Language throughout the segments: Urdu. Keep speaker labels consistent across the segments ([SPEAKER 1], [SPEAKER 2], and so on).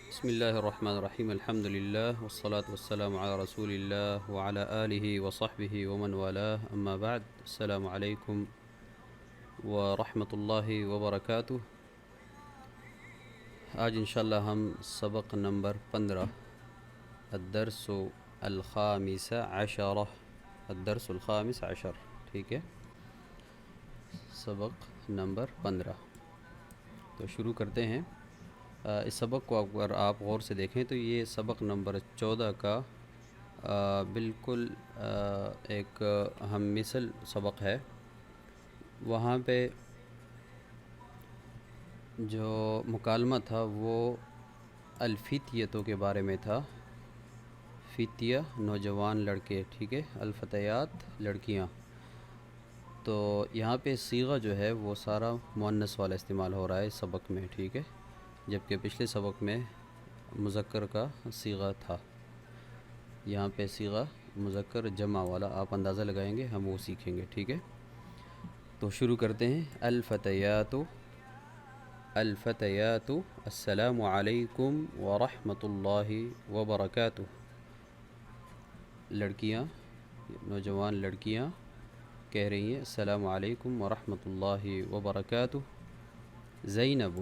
[SPEAKER 1] بسم اللہ الرحمن الرحیم الحمد للہ والصلاة والسلام علی رسول اللہ وعلی آلہ وصحبہ ومن والاه اما بعد السلام علیکم ورحمۃ اللہ وبرکاتہ۔ آج انشاءاللہ ہم سبق نمبر 15 الدرس الخامس عشرہ الدرس الخامس عشر، ٹھیک ہے، سبق نمبر 15 تو شروع کرتے ہیں۔ اس سبق کو اگر آپ غور سے دیکھیں تو یہ سبق نمبر 14 کا بالکل ایک اہم مثل سبق ہے۔ وہاں پہ جو مکالمہ تھا وہ الفتیتوں کے بارے میں تھا۔ فتیہ نوجوان لڑکے، ٹھیک ہے، الفتیات لڑکیاں۔ تو یہاں پہ صیغہ جو ہے وہ سارا مؤنث والا استعمال ہو رہا ہے اس سبق میں، ٹھیک ہے، جبکہ پچھلے سبق میں مذکر کا صیغہ تھا۔ یہاں پہ صیغہ مذکر جمع والا آپ اندازہ لگائیں گے، ہم وہ سیکھیں گے، ٹھیک ہے۔ تو شروع کرتے ہیں۔ الفتیات الفتیات السلام علیکم ورحمۃ اللہ وبرکاتہ۔ لڑکیاں، نوجوان لڑکیاں کہہ رہی ہیں السلام علیکم ورحمۃ اللہ وبرکاتہ۔ زینب،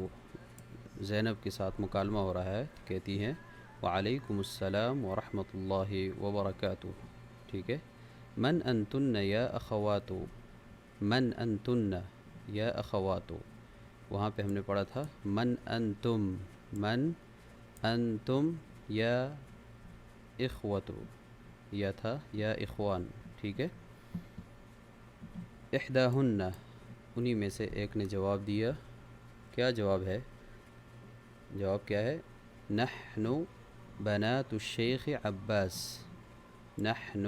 [SPEAKER 1] زینب کے ساتھ مکالمہ ہو رہا ہے، کہتی ہیں وعلیکم السلام ورحمۃ اللہ وبرکاتہ، ٹھیک ہے۔ من انتن یا اخوات، من انتن یا اخوات، وہاں پہ ہم نے پڑھا تھا من انتم، من انتم یا اخوت، یا تھا یا اخوان، ٹھیک ہے۔ احداہن، انہی میں سے ایک نے جواب دیا، کیا جواب ہے؟ جواب کیا ہے؟ نحن بنات الشیخ عباس، نحن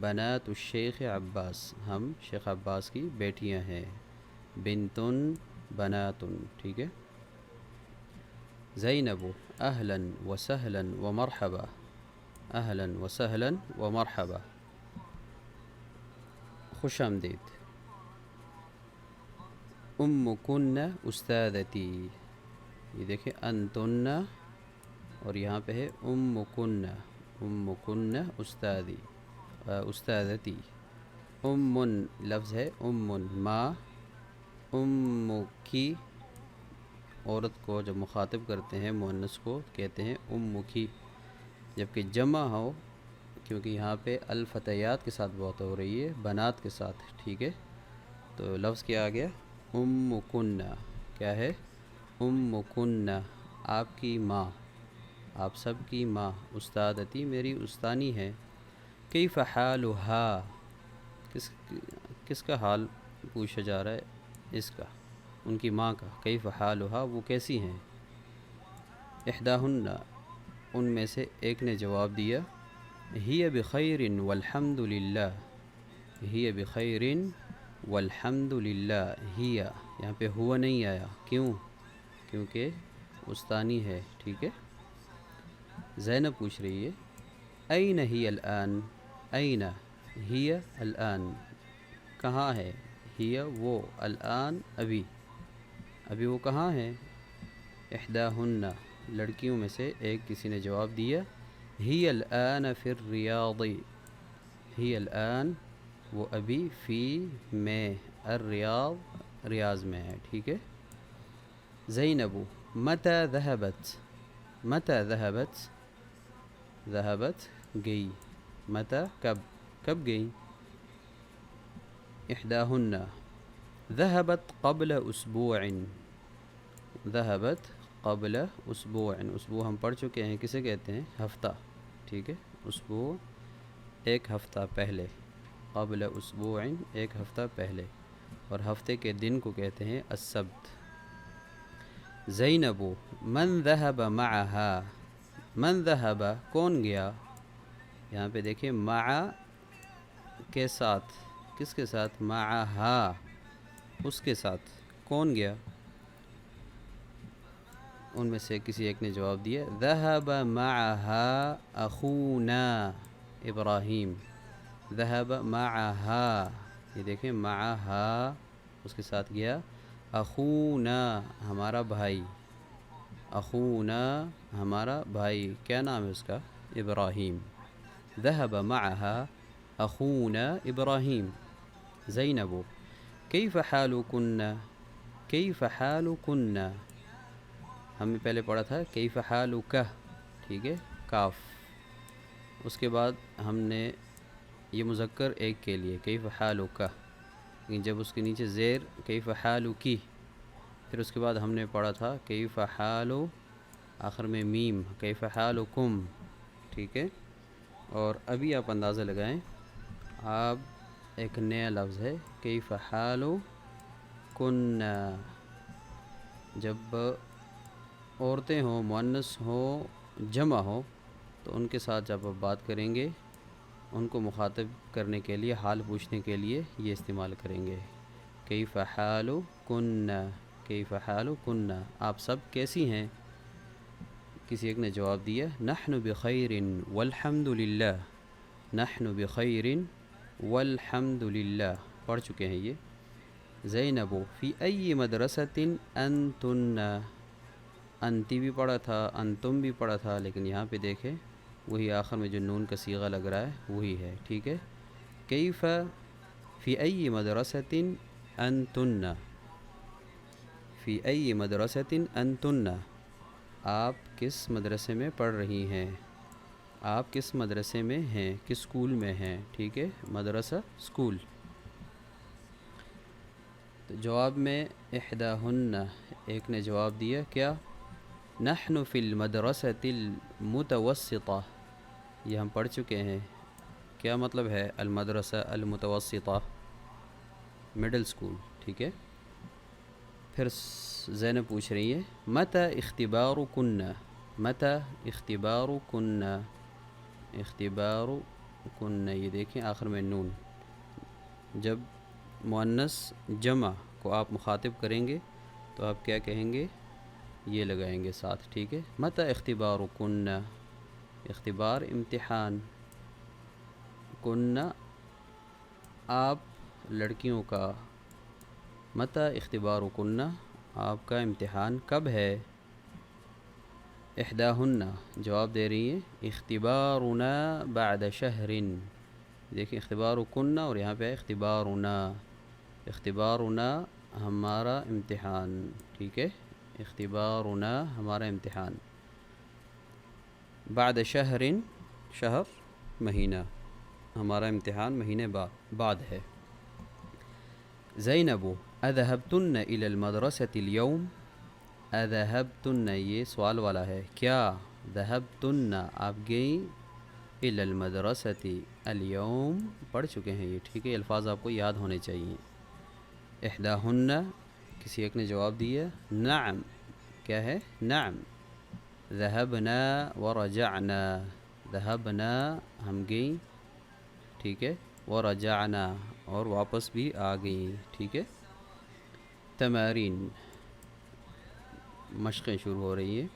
[SPEAKER 1] بنات الشیخ عباس، ہم شیخ عباس کی بیٹیاں ہیں۔ بنتن بناتن، ٹھیک ہے۔ زینب اہلا وسہلا ومرحبا، اہلا وسہلا ومرحبا، خوش آمدید۔ کن استاذتی، یہ دیکھیں انتن اور یہاں پہ ہے کن استادی استاذتی۔ لفظ ہے ماں، کی، عورت کو جب مخاطب کرتے ہیں مؤنث کو کہتے ہیں کی، جبکہ جمع ہو، کیونکہ یہاں پہ الفتیات کے ساتھ بات ہو رہی ہے، بنات کے ساتھ، ٹھیک ہے، تو لفظ کیا آ گیا؟ کن، کیا ہے؟ کن، آپ کی ماں، آپ سب کی ماں، استادتی میری استانی ہے۔ کیف حالھا، کس کا حال پوچھا جا رہا ہے؟ اس کا، ان کی ماں کا، کیف حالھا، وہ کیسی ہیں؟ احداہن، ان میں سے ایک نے جواب دیا ہی بخیر والحمد للہ، ہی بخیر والحمد للہ، ہی، یہاں پہ ہوا نہیں آیا، کیوں؟ کیونکہ استانی ہے، ٹھیک ہے۔ زینب پوچھ رہی ہے این ہی الآن، این ہی الآن، کہاں ہے؟ ہی وہ، الآن ابھی، ابھی وہ کہاں ہے؟ احداہن، لڑکیوں میں سے ایک کسی نے جواب دیا ہی الآن فی الریاض، ہی الآن، وہ ابھی، فی میں، الریاض، ریاض میں ہے، ٹھیک ہے۔ زینب متی ذہبت، متی ذہبت، ذہبت گئی، متی کب، کب گئی؟ احداہن ذہبت قبل اسبوع، ذہبت قبل اسبوع، اسبوع ہم پڑھ چکے ہیں، کسے کہتے ہیں؟ ہفتہ، ٹھیک ہے، اسبوع ایک ہفتہ پہلے، قبل اسبوع ایک ہفتہ پہلے، اور ہفتے کے دن کو کہتے ہیں السبت۔ زینب من ذہب معہا، من ذہب، کون گیا؟ یہاں پہ دیکھیں مع کے ساتھ، کس کے ساتھ؟ معہا، اس کے ساتھ، کون گیا؟ ان میں سے کسی ایک نے جواب دیا ذہب معہا اخونا ابراہیم، ذہب معہا، یہ دیکھیں معہا، اس کے ساتھ گیا اخونا، ہمارا بھائی، اخونا ہمارا بھائی، کیا نام ہے اس کا؟ ابراہیم. ذهب معها اخونا ابراہیم. زینب کیف حالکن، کیف حالکن، ہم نے پہلے پڑھا تھا کیف حالک، ٹھیک ہے، کاف. اس کے بعد ہم نے یہ مذکر ایک کے لیے کیف حالک، لیکن جب اس کے نیچے زیر کیف حالکی، پھر اس کے بعد ہم نے پڑھا تھا کیف حالو، آخر میں میم کیف حالکم، ٹھیک ہے. اور ابھی آپ اندازہ لگائیں، آپ ایک نیا لفظ ہے کیف حالو کن. جب عورتیں ہوں، مؤنث ہوں، جمع ہو، تو ان کے ساتھ جب آپ بات کریں گے، ان کو مخاطب کرنے کے لیے، حال پوچھنے کے لیے یہ استعمال کریں گے کیف حالکن، کیف حالکن، آپ سب کیسی ہیں؟ کسی ایک نے جواب دیا نحن بخیر والحمد للہ، نحن بخیر والحمد للہ، پڑھ چکے ہیں یہ. زینب فی ای مدرسۃ انتن، انتی بھی پڑھا تھا، انتم بھی پڑھا تھا، لیکن یہاں پہ دیکھیں وہی آخر میں جو نون کا صیغہ لگ رہا ہے وہی ہے، ٹھیک ہے. کیف فی ای مدرسۃ انتن، فی ای مدرسۃ انتن، آپ کس مدرسے میں پڑھ رہی ہیں، آپ کس مدرسے میں ہیں، کس اسکول میں ہیں، ٹھیک ہے، مدرسہ اسکول. تو جواب میں احداہن، ایک نے جواب دیا کیا؟ نحن فی المدرسۃ المتوسطہ. یہ ہم پڑھ چکے ہیں، کیا مطلب ہے المدرسہ المتوسطہ؟ مڈل اسکول، ٹھیک ہے. پھر زینب پوچھ رہی ہے متی اختبارکن، متی اختبارکن، اختبارکن، یہ دیکھیں آخر میں نون. جب مؤنث جمع کو آپ مخاطب کریں گے تو آپ کیا کہیں گے؟ یہ لگائیں گے ساتھ، ٹھیک ہے. متی اختبارکن، اختبار امتحان، کن آپ لڑکیوں کا، متی اختبارکن آپ کا امتحان کب ہے. احداہن جواب دے رہی ہیں اختبارنا بعد شہر. دیکھیں اختبارکن اور یہاں پہ اختبارنا، اختبارنا ہمارا امتحان، ٹھیک ہے، اختبارنا ہمارا امتحان. بعد شہر، شہر مہینہ، ہمارا امتحان مہینے بعد ہے. زینب اذهبتن الى المدرسة اليوم، اذهبتن یہ سوال والا ہے، کیا ذهبتن آپ گئیں الى المدرسة اليوم، پڑھ چکے ہیں یہ، ٹھیک ہے، الفاظ آپ کو یاد ہونے چاہیے. احداہن کسی ایک نے جواب دیا نعم، کیا ہے؟ نعم. ذهبنا ورجعنا، ذهبنا ہم گئیں، ٹھیک ہے، ورجعنا اور واپس بھی آ گئیں، ٹھیک ہے. تمارین، مشقیں شروع ہو رہی ہیں.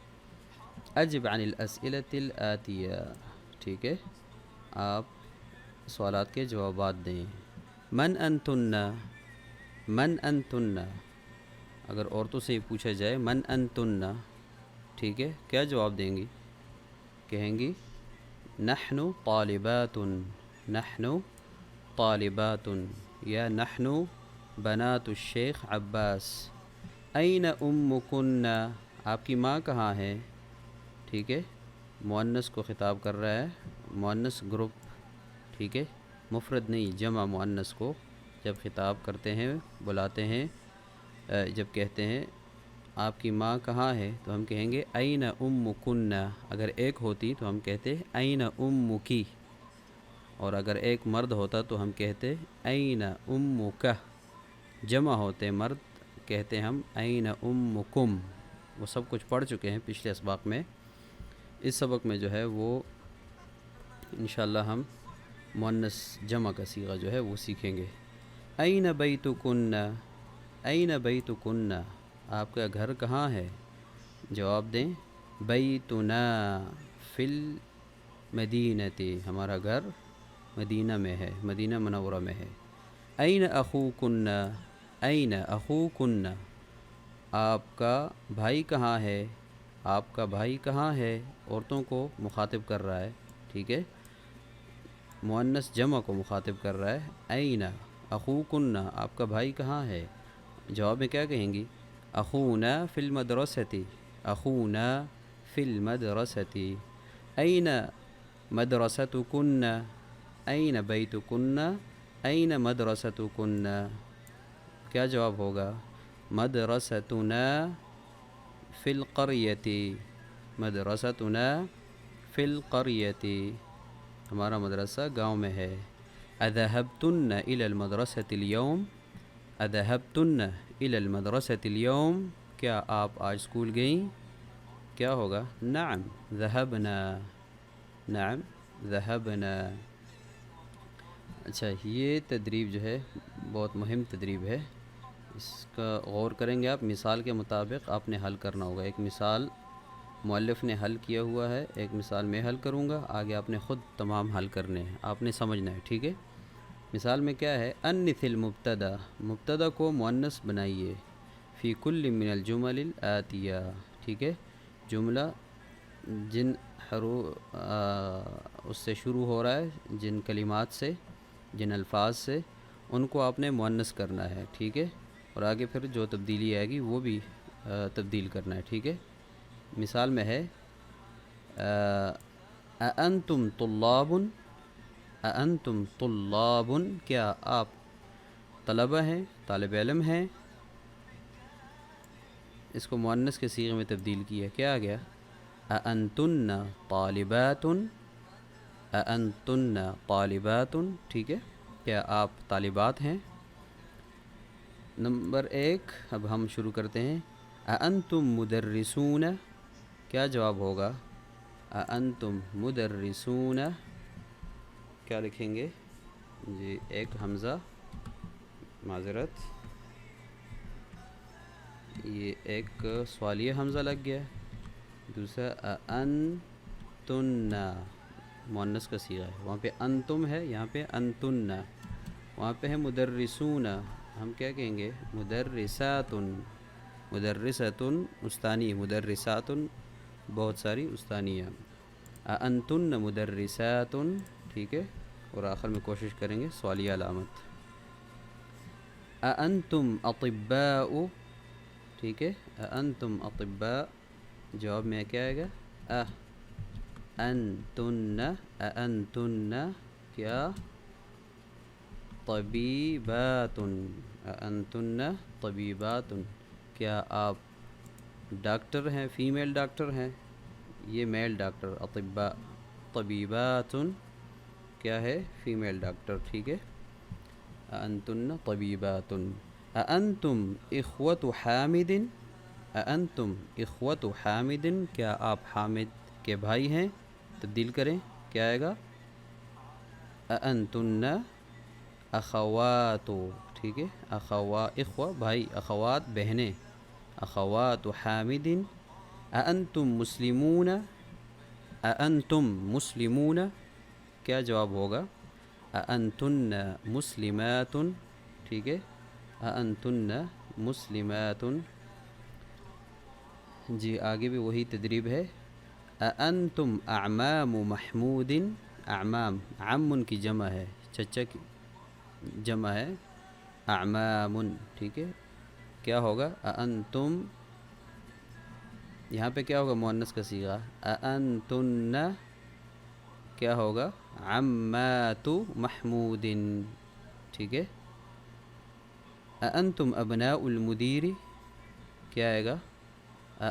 [SPEAKER 1] اجب عن الاسئلة الآتیہ، ٹھیک ہے، آپ سوالات کے جوابات دیں. من انتن، من انتن، اگر عورتوں سے پوچھا جائے من انتن، ٹھیک ہے، کیا جواب دیں گی؟ کہیں گی نحن طالبات، نحن طالبات، یا نحن بنات الشیخ عباس. این امکن، آپ کی ماں کہاں ہے، ٹھیک ہے، مؤنث کو خطاب کر رہا ہے، مؤنث گروپ، ٹھیک ہے، مفرد نہیں، جمع مؤنث کو جب خطاب کرتے ہیں، بلاتے ہیں، جب کہتے ہیں آپ کی ماں کہاں ہے تو ہم کہیں گے این امکن. اگر ایک ہوتی تو ہم کہتے این امکی، اور اگر ایک مرد ہوتا تو ہم کہتے این امک. جمع ہوتے مرد کہتے ہم این امکم. وہ سب کچھ پڑھ چکے ہیں پچھلے اسباق میں. اس سبق میں جو ہے وہ انشاءاللہ ہم مؤنث جمع کا صیغہ جو ہے وہ سیکھیں گے. این بیتکن، این بیتکن آپ کا گھر کہاں ہے؟ جواب دیں بیتنا فی المدینہ، ہمارا گھر مدینہ میں ہے، مدینہ منورہ میں ہے. این اخوکن، این اخوکن آپ کا بھائی کہاں ہے؟ آپ کا بھائی کہاں ہے، عورتوں کو مخاطب کر رہا ہے، ٹھیک ہے، مؤنث جمع کو مخاطب کر رہا ہے۔ این اخوکن، آپ کا بھائی کہاں ہے، جواب میں کیا کہیں گی؟ اخونا فی المدرسۃ، اخونا فی المدرسۃ۔ این مدرستکن، این بیتکن، این مدرستکن، کیا جواب ہوگا؟ مدرستنا فی القریۃ، مدرستنا فی القریۃ، ہمارا مدرسہ گاؤں میں ہے۔ اذهبتن الی المدرسۃ اليوم، اذهبتن الی المدرسۃ اليوم، کیا آپ آج اسکول گئیں؟ کیا ہوگا؟ نعم ذهبنا، نعم ذهبنا۔ اچھا، یہ تدریب جو ہے بہت مہم تدریب ہے، اس کا غور کریں گے آپ۔ مثال کے مطابق آپ نے حل کرنا ہوگا۔ ایک مثال مؤلف نے حل کیا ہوا ہے، ایک مثال میں حل کروں گا، آگے آپ نے خود تمام حل کرنے ہیں، آپ نے سمجھنا ہے، ٹھیک ہے۔ مثال میں کیا ہے؟ انث المبتدا، مبتدا کو مؤنث بنائیے، فی کل من الجمل الآتیہ، ٹھیک ہے، جملہ جن اس سے شروع ہو رہا ہے، جن کلمات سے، جن الفاظ سے، ان کو آپ نے مؤنث کرنا ہے، ٹھیک ہے، اور آگے پھر جو تبدیلی آئے گی وہ بھی تبدیل کرنا ہے، ٹھیک ہے۔ مثال میں ہے اانتم طلاب، اانتم طلاب، کیا آپ طلبہ ہیں، طالب علم ہیں، اس کو مؤنث کے صیغے میں تبدیل کیا، کیا آ گیا؟ اانتن طالبات، اانتن طالبات، ٹھیک ہے، کیا آپ طالبات ہیں؟ نمبر 1، اب ہم شروع کرتے ہیں۔ اانتم مدرسون، کیا جواب ہوگا؟ اانتم مدرسون، کیا لکھیں گے؟ جی، ایک حمزہ، معذرت، یہ ایک سوالیہ حمزہ لگ گیا، دوسرا انتن، مؤنث کا صیغہ ہے، وہاں پہ انتم ہے، یہاں پہ انتن، وہاں پہ ہے مدرسون، ہم کیا کہیں گے؟ مدرسات، مدرسۃ استانی، مدرسات بہت ساری استانیہ، انتن مدرسات، ٹھیک ہے، اور آخر میں کوشش کریں گے سوالیہ علامت۔ اانتم اطباء، ٹھیک ہے، انتم اطباء، جواب میں کیا آئے گا؟ انتن، انتن، کیا طبیبات، انتن طبیبات، کیا آپ ڈاکٹر ہیں، فیمیل ڈاکٹر ہیں، یہ میل ڈاکٹر، اطباء، طبیبات کیا ہے؟ فیمیل ڈاکٹر، ٹھیک ہے، انتن طبیبات۔ انتم اخوۃ حامد، انتم اخوۃ حامد، کیا آپ حامد کے بھائی ہیں؟ تبدیل کریں، کیا آئے گا؟ انتن اخوات، ٹھیک ہے، اخوہ بھائی، اخوات بہنیں، اخوات حامد۔ انتم مسلمون، انتم مسلمون، کیا جواب ہوگا؟ انتن مسلمات، ٹھیک ہے، انتن مسلمات۔ جی، آگے بھی وہی تدریب ہے۔ انتم اعمام محمود، اعمام، عم کی جمع ہے، چچا کی جمع ہے، اعمام، ٹھیک ہے، کیا ہوگا؟ انتم، یہاں پہ کیا ہوگا؟ مؤنث کا صیغہ، انتن، کیا ہوگا؟ عمات محمود، ٹھیک ہے۔ انتم ابناء المدیر، کیا آئے گا؟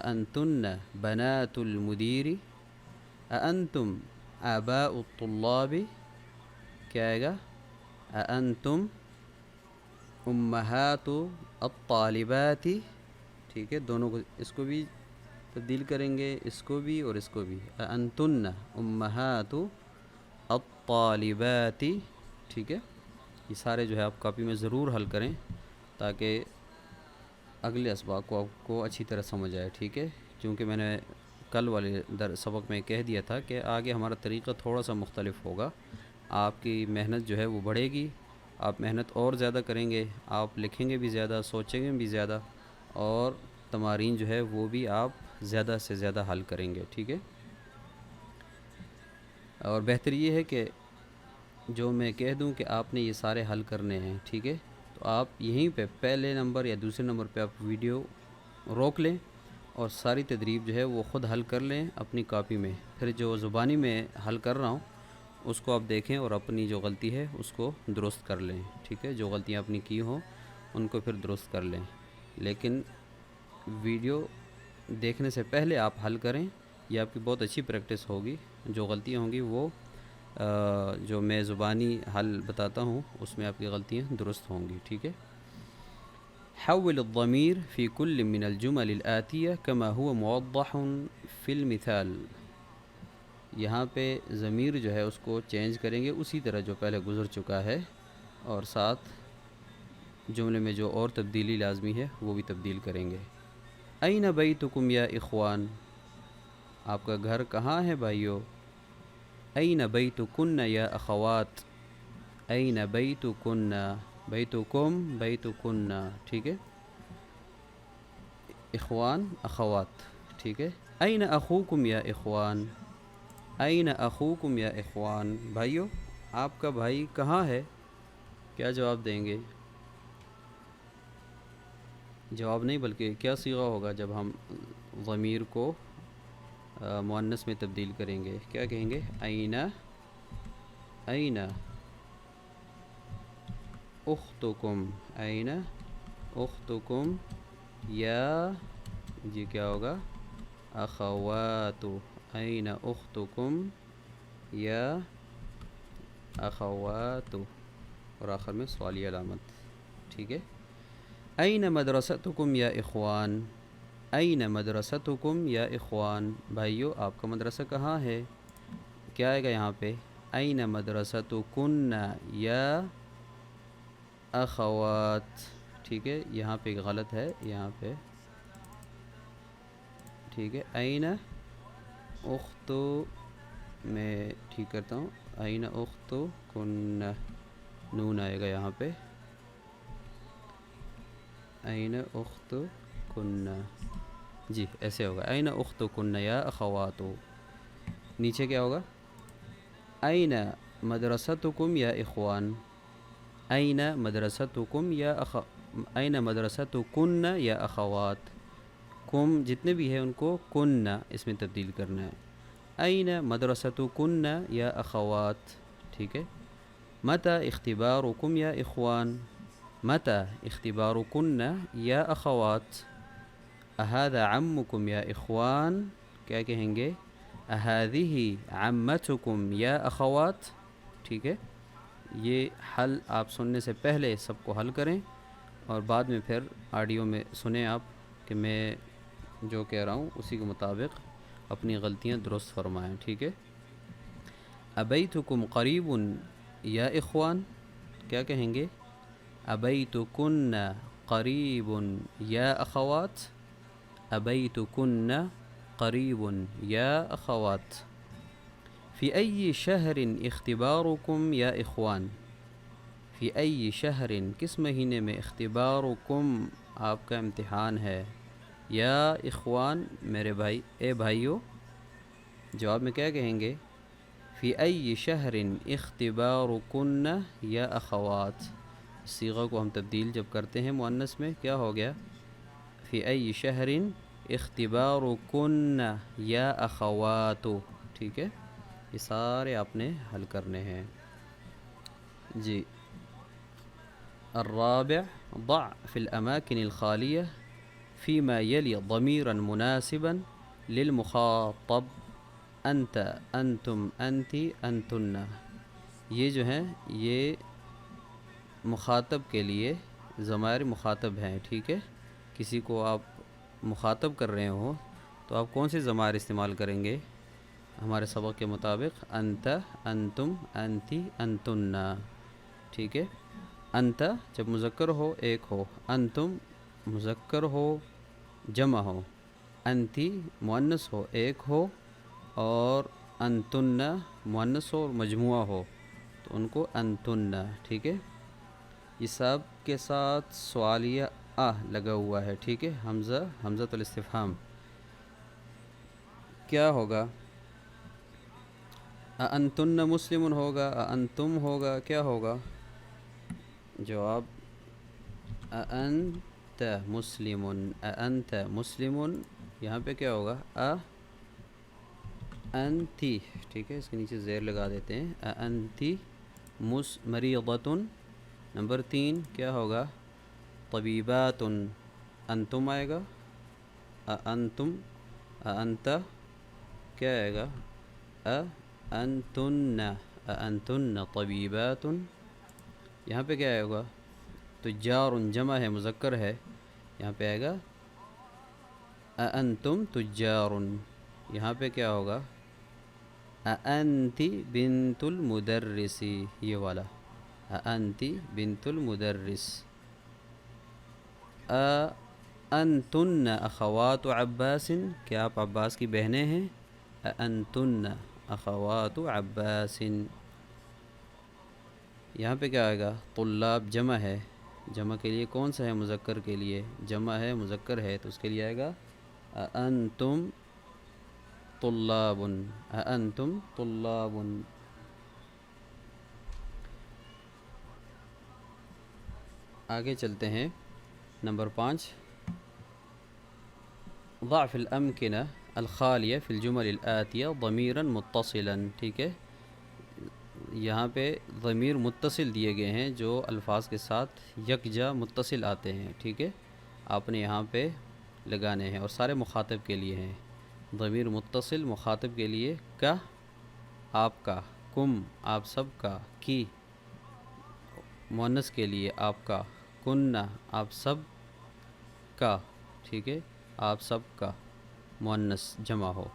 [SPEAKER 1] انتن بنات المدیر۔ انتم آباء الطلاب، کیا آئے گا؟ انتم امہات الطالبات، ٹھیک ہے، دونوں کو، اس کو بھی تبدیل کریں گے، اس کو بھی اور اس کو بھی، انتن امہات الطالبات، ٹھیک ہے۔ یہ سارے جو ہے آپ کاپی میں ضرور حل کریں تاکہ اگلے اسباق کو آپ کو اچھی طرح سمجھ آئے، ٹھیک ہے، کیونکہ میں نے کل والے سبق میں کہہ دیا تھا کہ آگے ہمارا طریقہ تھوڑا سا مختلف ہوگا، آپ کی محنت جو ہے وہ بڑھے گی، آپ محنت اور زیادہ کریں گے، آپ لکھیں گے بھی زیادہ، سوچیں گے بھی زیادہ، اور تمارین جو ہے وہ بھی آپ زیادہ سے زیادہ حل کریں گے، ٹھیک ہے۔ اور بہتر یہ ہے کہ جو میں کہہ دوں کہ آپ نے یہ سارے حل کرنے ہیں، ٹھیک ہے، تو آپ یہیں پہ پہلے نمبر یا دوسرے نمبر پہ آپ ویڈیو روک لیں اور ساری تدریب جو ہے وہ خود حل کر لیں اپنی کاپی میں، پھر جو زبانی میں حل کر رہا ہوں اس کو آپ دیکھیں اور اپنی جو غلطی ہے اس کو درست کر لیں، ٹھیک ہے، جو غلطیاں اپنی کی ہوں ان کو پھر درست کر لیں، لیکن ویڈیو دیکھنے سے پہلے آپ حل کریں، یہ آپ کی بہت اچھی پریکٹس ہوگی۔ جو غلطیاں ہوں گی وہ جو میں زبانی حل بتاتا ہوں اس میں آپ کی غلطیاں درست ہوں گی، ٹھیک ہے۔ حول الضمیر فی کل من الجمل الآتیہ کما هو موضح فی المثال، یہاں پہ ضمیر جو ہے اس کو چینج کریں گے اسی طرح جو پہلے گزر چکا ہے، اور ساتھ جملے میں جو اور تبدیلی لازمی ہے وہ بھی تبدیل کریں گے۔ این بیتکم یا اخوان، آپ کا گھر کہاں ہے بھائیو؟ این بیتکن یا اخوات، این بیتکن، بیتکم بیتکن، ٹھیک ہے، اخوان اخوات، ٹھیک ہے۔ این اخوکم یا اخوان، این اخوکم یا اخوان، بھائیو آپ کا بھائی کہاں ہے؟ کیا جواب دیں گے؟ جواب نہیں بلکہ کیا صیغہ ہوگا جب ہم ضمیر کو مؤنث میں تبدیل کریں گے، کیا کہیں گے؟ این، این اختکم، این اختکم یا، جی کیا ہوگا؟ اخوات، این اختکم یا اخوات، اور آخر میں سوالیہ علامت، ٹھیک ہے۔ این مدرستکم یا اخوان، این مدرستکم یا اخوان، بھائیو آپ کا مدرسہ کہاں ہے؟ کیا آئے گا یہاں پہ؟ این مدرستکن یا اخوات، ٹھیک ہے، یہاں پہ غلط ہے، یہاں پہ ٹھیک ہے، این اخت، میں ٹھیک کرتا ہوں، این اخت کن، نون آئے گا یہاں پہ، این اخت کن، جی ایسے ہوگا، این اخت کن یا اخوات، نیچے کیا ہوگا؟ این مدرستکم یا اخوان، این مدرستکم یا این مدرستکن یا اخوات، کم جتنے بھی ہیں ان کو کن اس میں تبدیل کرنا ہے، این مدرستکن یا اخوات، ٹھیک ہے۔ متی اختبارکم یا اخوان، متی اختبارکن یا اخوات، اہذا عمکم یا اخوان، کیا کہیں گے؟ اہذہ عمتکم یا اخوات، ٹھیک ہے۔ یہ حل آپ سننے سے پہلے سب کو حل کریں اور بعد میں پھر آڈیو میں سنیں آپ کہ میں جو کہہ رہا ہوں اسی کے مطابق اپنی غلطیاں درست فرمائیں، ٹھیک ہے۔ ابیتکم قریب یا اخوان، کیا کہیں گے؟ ابیتکن قریب یا اخوات، ابیتکن قریب یا اخوات۔ فی ای شہر اختبارکم یا اخوان، فی ای شہر کس مہینے میں اختبارکم آپ کا امتحان ہے، یا اخوان میرے بھائی، اے بھائیو، جواب میں کیا کہیں گے؟ فی ای شہر اختبارکن یا اخوات، صیغہ کو ہم تبدیل جب کرتے ہیں مؤنث میں کیا ہو گیا؟ فی ای شہر اختبارکن یا اخوات، ٹھیک ہے۔ یہ سارے آپ نے حل کرنے ہیں، جی۔ الرابع ضع في الأماكن الخالية فيما يلي ضميرا مناسبا للمخاطب، أنت، أنتم، أنت، أنتن، یہ جو ہیں یہ مخاطب کے لیے ضمائر مخاطب ہیں، ٹھیک ہے۔ کسی کو آپ مخاطب کر رہے ہو تو آپ کون سے ضمائر استعمال کریں گے؟ ہمارے سبق کے مطابق انت، انتم، انتی، انتن، ٹھیک ہے۔ انت جب مذکر ہو ایک ہو، انتم مذکر ہو جمع ہو، انتی مؤنث ہو ایک ہو، اور انتن مؤنث ہو اور مجموعہ ہو تو ان کو انتن، ٹھیک ہے۔ یہ سب کے ساتھ سوالیہ لگا ہوا ہے، ٹھیک ہے، حمزہ، حمزۃ الاستفہام، کیا ہوگا؟ انتن مسلمن ہوگا، انتم ہوگا، کیا ہوگا جواب؟ انت مسلمن، انت مسلمن، یہاں پہ کیا ہوگا؟ انتی، ٹھیک ہے، اس کے نیچے زیر لگا دیتے ہیں، انتی مریضۃ. نمبر 3 کیا ہوگا؟ طبیبات. انتم آئے گا، انتم، انت، کیا آئے گا؟ انتن، انتن طبیبات. یہاں پہ کیا آئے گا؟ تجار جمع ہے، مذکر ہے، یہاں پہ آئے گا انتم تجار. یہاں پہ کیا ہوگا؟ انتی بنت المدرس، یہ والا انتی بنت المدرس. انتن اخوات عباس، کیا آپ عباس کی بہنیں ہیں؟ انتن اخوات عباس. یہاں پہ کیا آئے گا؟ طلاب جمع ہے، جمع کے لیے کون سا ہے؟ مذکر کے لیے جمع ہے، مذکر ہے، تو اس کے لیے آئے گا انتم طلاب، انتم طلاب. آگے چلتے ہیں. نمبر 5 ضع في الأمكنة الخالیہ فی الجمل الآتیہ ضمیرا متصلا. ٹھیک ہے، یہاں پہ ضمیر متصل دیے گئے ہیں جو الفاظ کے ساتھ یکجا متصل آتے ہیں. ٹھیک ہے، آپ نے یہاں پہ لگانے ہیں اور سارے مخاطب کے لیے ہیں. ضمیر متصل مخاطب کے لیے کا، آپ کا، کم آپ سب کا، کی مؤنث کے لیے آپ کا، کننا آپ سب کا. ٹھیک ہے، آپ سب کا مؤنث جمع ہو.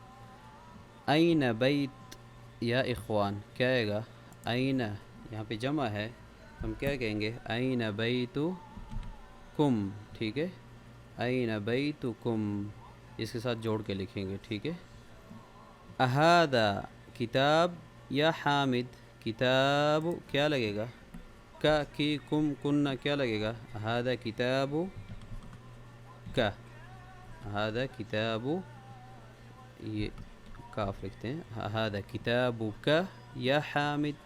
[SPEAKER 1] این بیت یا اخوان، کیا آئے گا؟ این، یہاں پہ جمع ہے، ہم کیا کہیں گے؟ این بیتکم. ٹھیک ہے، این بیتکم، اس کے ساتھ جوڑ کے لکھیں گے. ٹھیک ہے. اہذا کتاب یا حامد، کتاب کیا لگے گا؟ کا، کی، کم، کننا کیا لگے گا؟ اہذا کتاب کا، اہذا کتاب، یہ کاف لکھتے ہیں. اہذا کتاب کا یا حامد،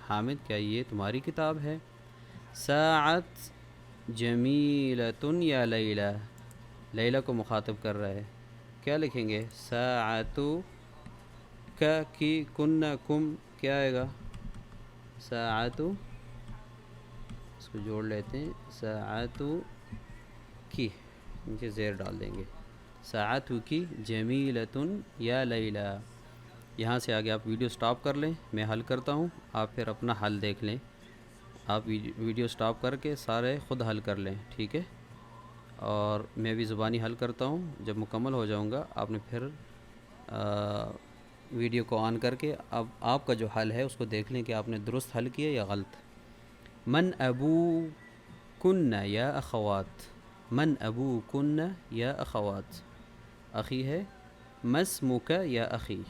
[SPEAKER 1] حامد کیا یہ تمہاری کتاب ہے؟ ساعت جمیلۃ یا لیلہ، لیلہ کو مخاطب کر رہا ہے، کیا لکھیں گے؟ ساعت کا، کی، کننا، کم، کیا آئے گا؟ ساعت، اس کو جوڑ لیتے ہیں، ساعت کی، نیچے زیر ڈال دیں گے، ساعت کی جمیلۃ یا لیلہ. یہاں سے آگے آپ ویڈیو سٹاپ کر لیں، میں حل کرتا ہوں، آپ پھر اپنا حل دیکھ لیں. آپ ویڈیو سٹاپ کر کے سارے خود حل کر لیں. ٹھیک ہے، اور میں بھی زبانی حل کرتا ہوں. جب مکمل ہو جاؤں گا آپ نے پھر ویڈیو کو آن کر کے اب آپ کا جو حل ہے اس کو دیکھ لیں کہ آپ نے درست حل کیا یا غلط. من ابو کن یا اخوات، من ابو کن یا اخوات، اخی ہے مسمک یا اخی،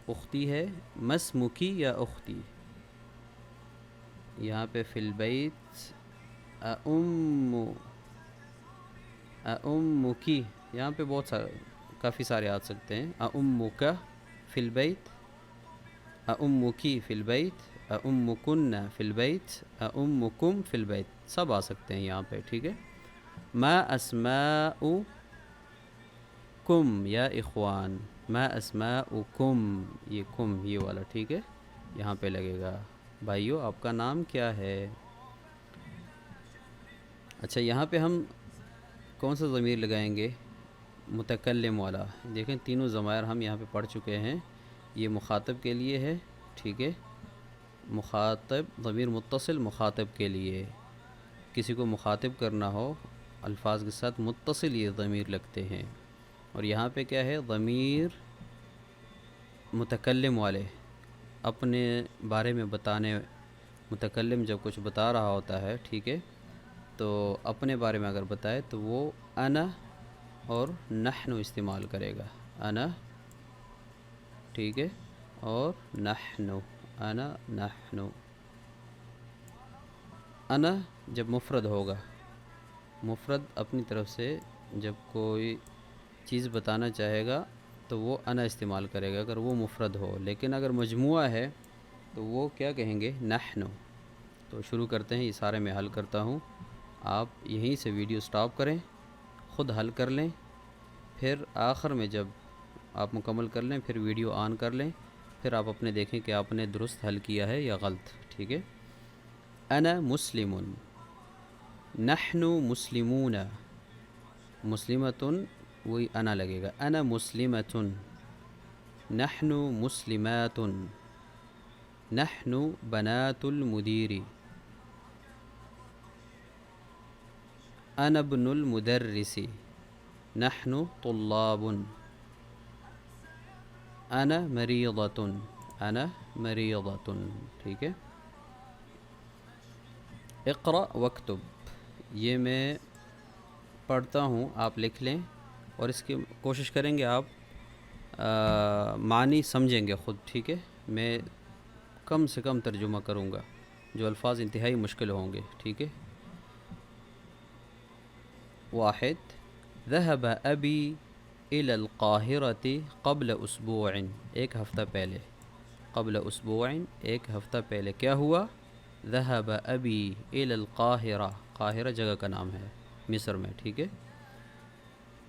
[SPEAKER 1] اختی ہے مسمکی یا اختی. یہاں پہ فی البیت اُمُّکی، یہاں پہ بہت سارے کافی سارے آ سکتے ہیں. اُمُّک فی البیت، اُمُّکی فی البیت، اُمُّکُنَّ فی البیت، اُمُّکُم فی البیت، سب آ سکتے ہیں یہاں پہ. ٹھیک ہے. ما اسماؤکم یا اخوان، ما اسماؤکم، یہ کم یہ والا. ٹھیک ہے، یہاں پہ لگے گا. بھائیو آپ کا نام کیا ہے؟ اچھا، یہاں پہ ہم کون سا ضمیر لگائیں گے؟ متکلم والا. دیکھیں تینوں ضمائر ہم یہاں پہ پڑھ چکے ہیں. یہ مخاطب کے لیے ہے. ٹھیک ہے، مخاطب ضمیر متصل مخاطب کے لیے. کسی کو مخاطب کرنا ہو الفاظ کے ساتھ متصل یہ ضمیر لگتے ہیں. اور یہاں پہ کیا ہے؟ ضمیر متکلم والے، اپنے بارے میں بتانے، متکلم جب کچھ بتا رہا ہوتا ہے، ٹھیک ہے، تو اپنے بارے میں اگر بتائے تو وہ انا اور نحن استعمال کرے گا. انا، ٹھیک ہے، اور نحن، انا نحن. انا جب مفرد ہوگا، مفرد اپنی طرف سے جب کوئی چیز بتانا چاہے گا تو وہ انا استعمال کرے گا اگر وہ مفرد ہو، لیکن اگر مجموعہ ہے تو وہ کیا کہیں گے؟ نحن۔ تو شروع کرتے ہیں، یہ سارے میں حل کرتا ہوں، آپ یہیں سے ویڈیو سٹاپ کریں، خود حل کر لیں، پھر آخر میں جب آپ مکمل کر لیں پھر ویڈیو آن کر لیں، پھر آپ اپنے دیکھیں کہ آپ نے درست حل کیا ہے یا غلط، ٹھیک ہے؟ انا مسلم، نحن مسلمون، مسلمتن وہی انا لگے گا، انا مسلمتن، نحن مسلمات، نحن بنات المدیر، انا ابن المدرس، نحن طلاب، انا مریضۃ، انا مریضۃ، ٹھیک ہے؟ اقرأ واکتب، یہ میں پڑھتا ہوں، آپ لکھ لیں اور اس کی کوشش کریں گے آپ معنی سمجھیں گے خود، ٹھیک ہے؟ میں کم سے کم ترجمہ کروں گا، جو الفاظ انتہائی مشکل ہوں گے، ٹھیک ہے؟ واحد، ذهب ابی الى القاہرة قبل اسبوع، ایک ہفتہ پہلے، قبل اسبوع ایک ہفتہ پہلے کیا ہوا؟ ذهب ابی الى القاہرہ، قاہرہ جگہ کا نام ہے مصر میں، ٹھیک ہے؟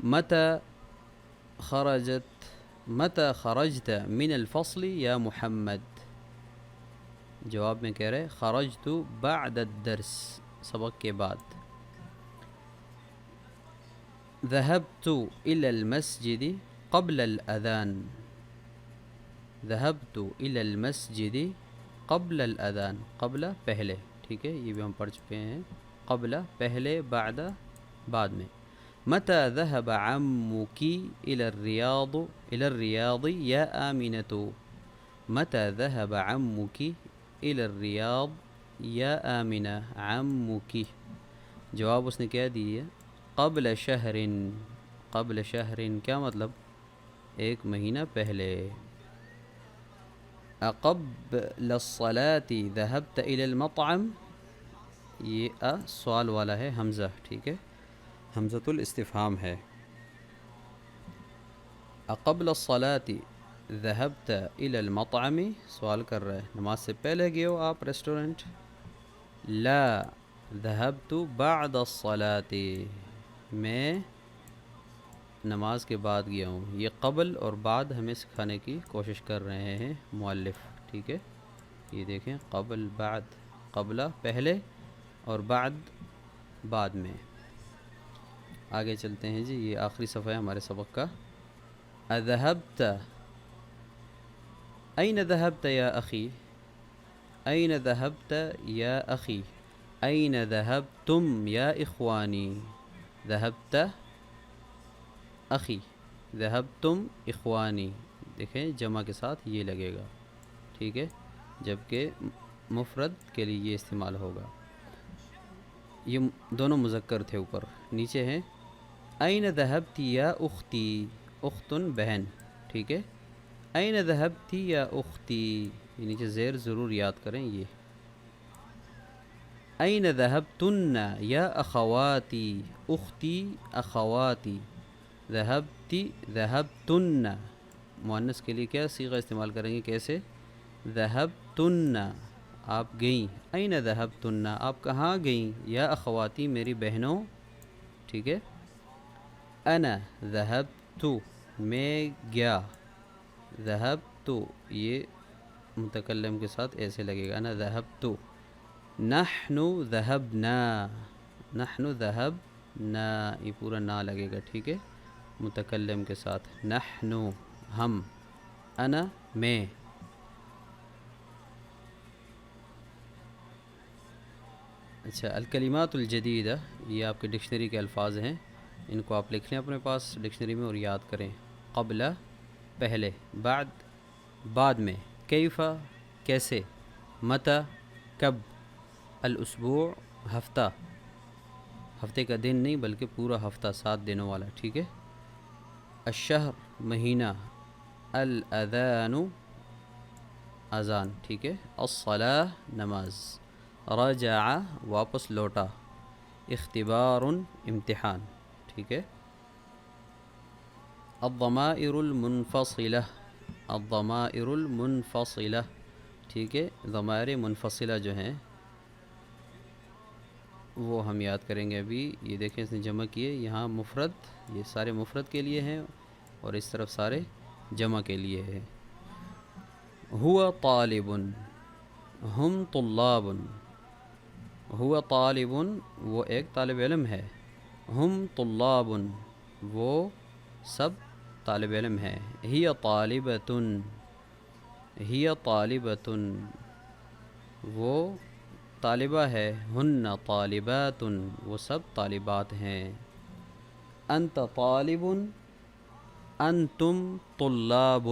[SPEAKER 1] متى خرجت من الفصل یا محمد، جواب میں کہہ رہے خرجت بعد الدرس، سبق کے بعد۔ ذهبت إلى المسجد قبل الأذان، ذهبت إلى المسجد قبل الأذان، قبل پہلے، ٹھیک ہے؟ یہ بھی ہم پڑھ چکے ہیں، قبل پہلے، بعد بعد میں۔ متى ذهب عمك إلى الرياض يا آمنة، متى ذهب عمك إلى الرياض يا آمنة، عمك، جواب اس نے کیا دیا؟ قبل شہر، قبل شہر کیا مطلب؟ ایک مہینہ پہلے۔ قبل الصلاة ذهبت إلى المطعم، یہ سوال والا ہے، حمزہ، ٹھیک ہے؟ حمزۃ الاستفہام ہے۔ قبل الصلاة ذهبت إلى المطعم، سوال کر رہا ہے نماز سے پہلے گئے ہو آپ ریسٹورنٹ؟ لا ذهبت بعد الصلاة، میں نماز کے بعد گیا ہوں۔ یہ قبل اور بعد ہمیں سکھانے کی کوشش کر رہے ہیں مؤلف، ٹھیک ہے؟ یہ دیکھیں، قبل بعد، قبل پہلے اور بعد بعد میں۔ آگے چلتے ہیں جی، یہ آخری صفحہ ہے ہمارے سبق کا۔ اذهبت، أين ذهبت يا أخي، أين ذهبت يا أخي، أين ذهبتم يا إخواني، ذهبت أخي، ذهبتم إخواني، دیکھیں جمع کے ساتھ یہ لگے گا، ٹھیک ہے؟ جبکہ مفرد کے لیے یہ استعمال ہوگا۔ یہ دونوں مذکر تھے، اوپر نیچے ہیں۔ أين ذهبت يا أختي، أخت بہن، ٹھیک ہے؟ أين ذهبت يا أختي، یہ نیچے زیر ضرور یاد کریں یہ۔ أين ذهبتن يا أخواتي، أختي أخواتي، ذهبت ذهبتن، مؤنث کے لیے کیا صیغہ استعمال کریں گے؟ کیسے؟ ذهبتن، آپ گئیں۔ أين ذهبتن، آپ کہاں گئیں؟ یا اخواتی، میری بہنوں، ٹھیک ہے؟ أنا ذهبت، میں گیا، ذهبت یہ متکلم کے ساتھ ایسے لگے گا، أنا ذهبت۔ نحن ذهبنا، نحن ذهبنا، یہ پورا نا لگے گا، ٹھیک ہے؟ متکلم کے ساتھ، نحن ہم، أنا میں۔ اچھا، الکلمات الجدیدہ، یہ آپ کے ڈکشنری کے الفاظ ہیں، ان کو آپ لکھ لیں اپنے پاس ڈکشنری میں اور یاد کریں۔ قبل پہلے، بعد بعد میں، کیف کیسے، متی کب، الاسبوع ہفتہ، ہفتے کا دن نہیں بلکہ پورا ہفتہ، 7 دنوں والا، ٹھیک ہے؟ الشہر مہینہ، الاذان اذان، ٹھیک ہے؟ الصلاة نماز، رجع واپس لوٹا، اختبار امتحان، ٹھیک ہے؟ الضمائر المنفصلہ، الضمائر المنفصلہ، ٹھیک ہے، ضمائر منفصلہ جو ہیں وہ ہم یاد کریں گے ابھی۔ یہ دیکھیں اس نے جمع کیے، یہاں مفرد، یہ سارے مفرد کے لیے ہیں اور اس طرف سارے جمع کے لیے ہے۔ ہوا طالب، ہم طلاب، ہوا طالب وہ ایک طالب علم ہے، ہم طلاب وہ سب طالب علم ہیں، ہی طالبۃ، ہی طالبۃ وہ طالبہ ہے، ہن طالبات وہ سب طالبات ہیں، انت طالب، انتم طلاب،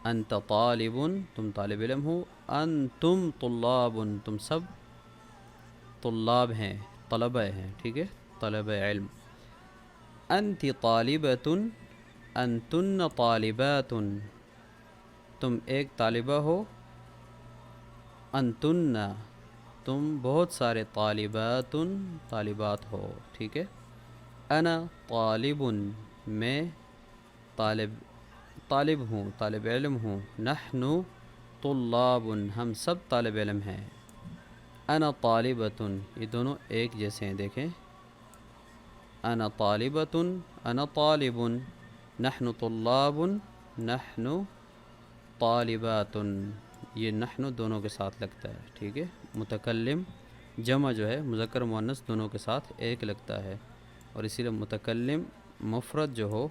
[SPEAKER 1] انت طالب تم طالب علم ہو، انتم طلاب تم سب طلاب ہیں، طلبہ ہیں، ٹھیک ہے، طلبہ علم۔ انت طالبۃ، انتن طالبات تم ایک طالبہ ہو، انتن تم بہت سارے طالبات طالبات ہو، ٹھیک ہے۔ انا طالب میں طالب ہوں، طالب علم ہوں، نحن طلاب ہم سب طالب علم ہیں، انا طالبۃ یہ دونوں ایک جیسے ہیں، دیکھیں، انا طالبۃ، انا طالب، نحن طلاب، نحن طالبات، یہ نحن دونوں کے ساتھ لگتا ہے، ٹھیک ہے۔ متکلم جمع جو ہے مذکر مؤنث دونوں کے ساتھ ایک لگتا ہے، اور اسی لیے متکلم مفرد جو ہو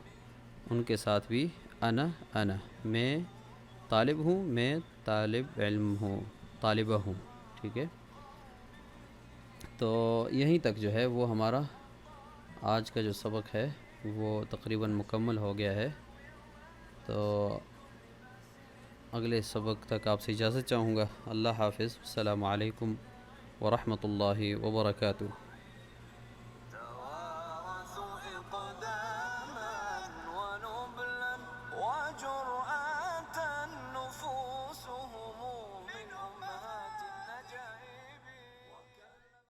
[SPEAKER 1] ان کے ساتھ بھی انا، انا میں طالب ہوں، میں طالب علم ہوں، طالبہ ہوں، ٹھیک ہے۔ تو یہیں تک جو ہے وہ ہمارا آج کا جو سبق ہے وہ تقریباً مکمل ہو گیا ہے۔ تو اگلے سبق تک آپ سے اجازت چاہوں گا۔ اللہ حافظ، السلام علیکم ورحمۃ اللہ وبرکاتہ۔